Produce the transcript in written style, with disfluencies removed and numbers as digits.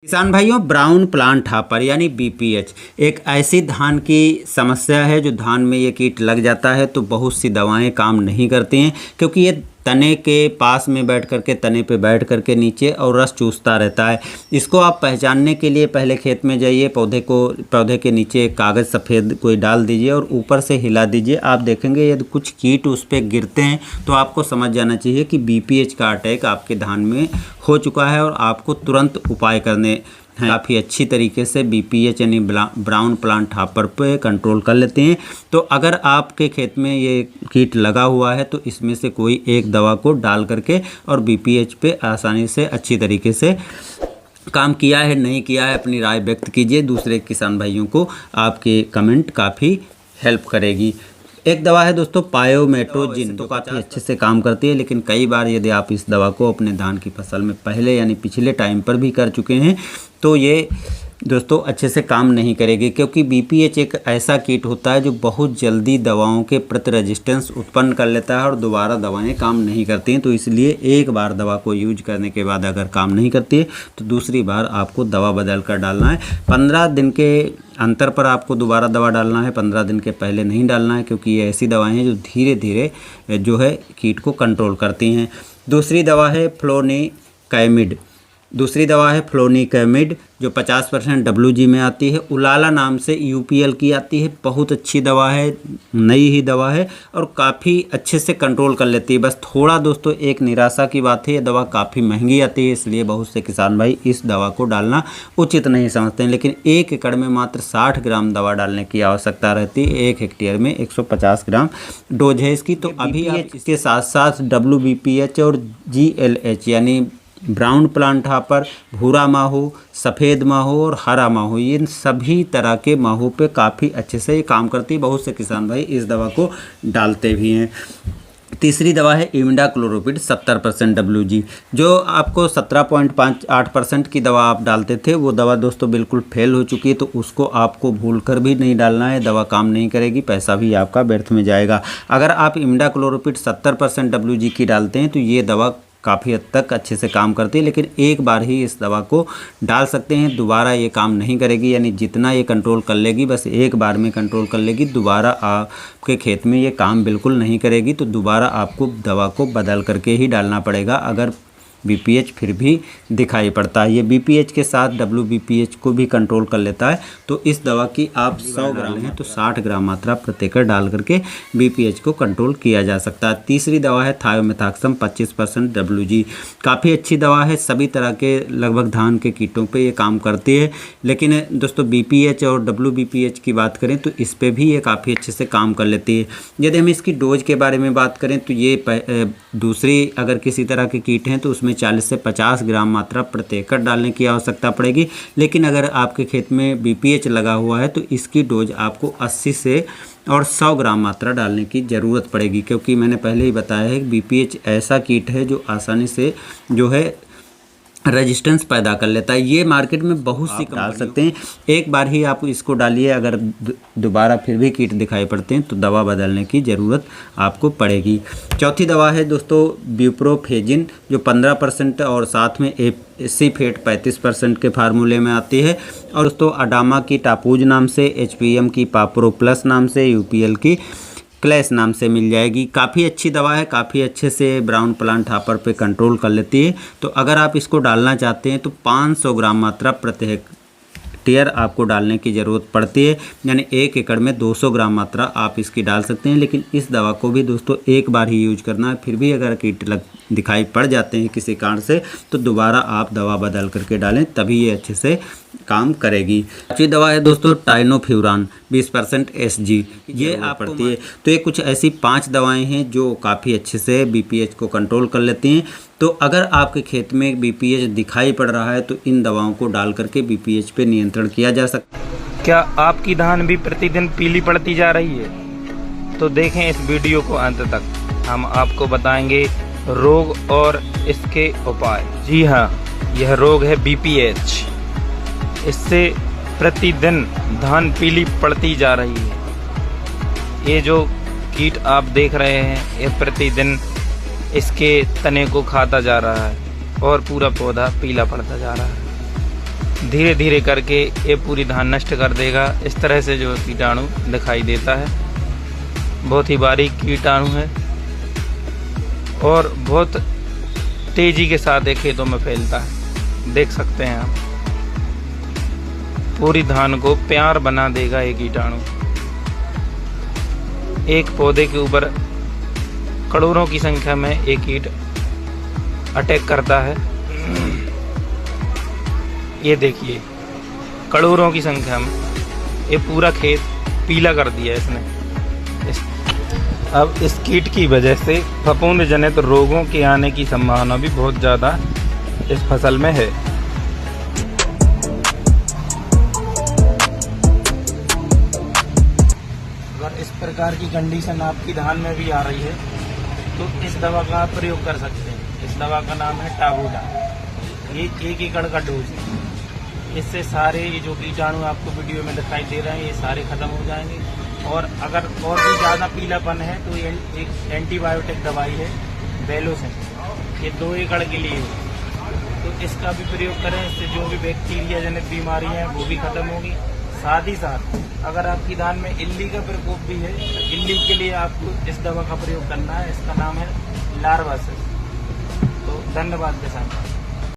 किसान भाइयों, brown plant hopper यानी बीपीएच एक ऐसी धान की समस्या है जो धान में ये कीट लग जाता है तो बहुत सी दवाएं काम नहीं करती हैं, क्योंकि ये तने के पास में बैठ करके तने पे बैठ करके नीचे और रस चूसता रहता है। इसको आप पहचानने के लिए पहले खेत में जाइए, पौधे के नीचे एक कागज़ सफ़ेद कोई डाल दीजिए और ऊपर से हिला दीजिए। आप देखेंगे यदि कुछ कीट उस पर गिरते हैं तो आपको समझ जाना चाहिए कि बीपीएच का अटैक आपके धान में हो चुका है और आपको तुरंत उपाय करने हैं। काफ़ी अच्छी तरीके से बीपीएच यानी ब्राउन प्लांट हॉपर पे कंट्रोल कर लेते हैं। तो अगर आपके खेत में ये कीट लगा हुआ है तो इसमें से कोई एक दवा को डाल करके और बीपीएच पे आसानी से अच्छी तरीके से काम किया है नहीं किया है अपनी राय व्यक्त कीजिए। दूसरे किसान भाइयों को आपके कमेंट काफ़ी हेल्प करेगी। एक दवा है दोस्तों पायोमेट्रोजिन, तो काफ़ी अच्छे से काम करती है, लेकिन कई बार यदि आप इस दवा को अपने धान की फसल में पहले यानी पिछले टाइम पर भी कर चुके हैं तो ये दोस्तों अच्छे से काम नहीं करेगी, क्योंकि बीपीएच एक ऐसा कीट होता है जो बहुत जल्दी दवाओं के प्रति रेजिस्टेंस उत्पन्न कर लेता है और दोबारा दवाएं काम नहीं करती हैं। तो इसलिए एक बार दवा को यूज करने के बाद अगर काम नहीं करती है तो दूसरी बार आपको दवा बदल कर डालना है। 15 दिन के अंतर पर आपको दोबारा दवा डालना है, 15 दिन के पहले नहीं डालना है, क्योंकि ये ऐसी दवाएँ हैं जो धीरे धीरे जो है कीट को कंट्रोल करती हैं। दूसरी दवा है फ्लोनिकैमिड जो 50% WG में आती है। उलाला नाम से UPL की आती है। बहुत अच्छी दवा है, नई ही दवा है और काफ़ी अच्छे से कंट्रोल कर लेती है। बस थोड़ा दोस्तों एक निराशा की बात है, ये दवा काफ़ी महंगी आती है, इसलिए बहुत से किसान भाई इस दवा को डालना उचित नहीं समझते हैं। लेकिन 1 एकड़ में मात्र 60 ग्राम दवा डालने की आवश्यकता रहती है। 1 हेक्टेयर में 150 ग्राम डोज है इसकी। तो अभी आप इसके साथ साथ WBPH और GLH यानी ब्राउन प्लांट हॉपर, भूरा माहू, सफ़ेद माहू और हरा माहू, इन सभी तरह के माहू पे काफ़ी अच्छे से ये काम करती है। बहुत से किसान भाई इस दवा को डालते भी हैं। तीसरी दवा है इमिडाक्लोप्रिड 70% WG, जो आपको 17.58% की दवा आप डालते थे, वो दवा दोस्तों बिल्कुल फेल हो चुकी है। तो उसको आपको भूलकर भी नहीं डालना है, दवा काम नहीं करेगी, पैसा भी आपका व्यर्थ में जाएगा। अगर आप इमिडाक्लोप्रिड 70% WG की डालते हैं तो ये दवा काफ़ी हद तक अच्छे से काम करती है, लेकिन एक बार ही इस दवा को डाल सकते हैं, दोबारा ये काम नहीं करेगी। यानी जितना ये कंट्रोल कर लेगी बस एक बार में कंट्रोल कर लेगी, दोबारा आपके खेत में ये काम बिल्कुल नहीं करेगी। तो दोबारा आपको दवा को बदल करके ही डालना पड़ेगा अगर बीपीएच फिर भी दिखाई पड़ता है। ये बीपीएच के साथ WBPH को भी कंट्रोल कर लेता है। तो इस दवा की आप 100 ग्राम है तो 60 ग्राम मात्रा प्रति एकड़ डाल करके बीपीएच को कंट्रोल किया जा सकता है। तीसरी दवा है थायोमेथाक्सम 25% WG, काफ़ी अच्छी दवा है, सभी तरह के लगभग धान के कीटों पे ये काम करती है। लेकिन दोस्तों बीपीएच और WBPH की बात करें तो इस पर भी ये काफ़ी अच्छे से काम कर लेती है। यदि हम इसकी डोज के बारे में बात करें तो ये दूसरी अगर किसी तरह के कीट हैं तो उसमें 40 से 50 ग्राम मात्रा प्रति एकड़ डालने की आवश्यकता पड़ेगी। लेकिन अगर आपके खेत में बीपीएच लगा हुआ है तो इसकी डोज आपको 80 से और 100 ग्राम मात्रा डालने की ज़रूरत पड़ेगी, क्योंकि मैंने पहले ही बताया है कि बीपीएच ऐसा कीट है जो आसानी से जो है रेजिस्टेंस पैदा कर लेता है। ये मार्केट में बहुत सी डाल सकते हैं, एक बार ही आप इसको डालिए, अगर दोबारा फिर भी कीट दिखाई पड़ते हैं तो दवा बदलने की ज़रूरत आपको पड़ेगी। चौथी दवा है दोस्तों ब्यूप्रोफेजिन जो 15% और साथ में एसीफेट 35% के फार्मूले में आती है। और दोस्तों अडामा की टापूज नाम से, HPM की पाप्रो प्लस नाम से, UPL की क्लैश नाम से मिल जाएगी। काफ़ी अच्छी दवा है, काफ़ी अच्छे से ब्राउन प्लांट हॉपर पे कंट्रोल कर लेती है। तो अगर आप इसको डालना चाहते हैं तो 500 ग्राम मात्रा प्रति हेक्टेयर आपको डालने की ज़रूरत पड़ती है, यानी 1 एकड़ में 200 ग्राम मात्रा आप इसकी डाल सकते हैं। लेकिन इस दवा को भी दोस्तों एक बार ही यूज करना है, फिर भी अगर कीट दिखाई पड़ जाते हैं किसी कारण से तो दोबारा आप दवा बदल करके डालें, तभी ये अच्छे से काम करेगी। अच्छी दवा है दोस्तों टाइनोफ्यूरान 20% SG, ये आप पड़ती है। तो ये कुछ ऐसी 5 दवाएं हैं जो काफ़ी अच्छे से बीपीएच को कंट्रोल कर लेती हैं। तो अगर आपके खेत में बीपीएच दिखाई पड़ रहा है तो इन दवाओं को डाल करके बीपीएच पे नियंत्रण किया जा सकता है। क्या आपकी धान भी प्रतिदिन पीली पड़ती जा रही है? तो देखें इस वीडियो को अंत तक, हम आपको बताएंगे रोग और इसके उपाय। जी हाँ, यह रोग है बीपीएच। इससे प्रतिदिन धान पीली पड़ती जा रही है। ये जो कीट आप देख रहे हैं ये प्रतिदिन इसके तने को खाता जा रहा है और पूरा पौधा पीला पड़ता जा रहा है। धीरे धीरे करके ये पूरी धान नष्ट कर देगा। इस तरह से जो कीटाणु दिखाई देता है, बहुत ही बारीक कीटाणु है और बहुत तेजी के साथ ये खेतों में फैलता है। देख सकते हैं आप, पूरी धान को प्यार बना देगा ये कीटाणु। एक पौधे के ऊपर करोड़ों की संख्या में एक कीट अटैक करता है। ये देखिए, करोड़ों की संख्या में ये पूरा खेत पीला कर दिया इसने। अब इस कीट की वजह से फफूंद जनित रोगों के आने की संभावना भी बहुत ज़्यादा इस फसल में है। अगर इस प्रकार की कंडीशन आपकी धान में भी आ रही है तो इस दवा का आप प्रयोग कर सकते हैं। इस दवा का नाम है टाबूडा। ये 1 एकड़ का डोज है। इससे सारे ये जो कीटाणु आपको वीडियो में दिखाई दे रहे हैं ये सारे खत्म हो जाएंगे। और अगर और भी ज़्यादा पीलापन है तो ये एक एंटीबायोटिक दवाई है बेलोसिन, ये 2 एकड़ के लिए है। तो इसका भी प्रयोग करें। इससे जो भी बैक्टीरिया जनित बीमारी हैं वो भी खत्म होगी। साथ ही साथ अगर आपकी धान में इल्ली का प्रकोप भी है तो इल्ली के लिए आपको इस दवा का प्रयोग करना है। इसका नाम है लार्वासिस। तो धन्यवाद किसान।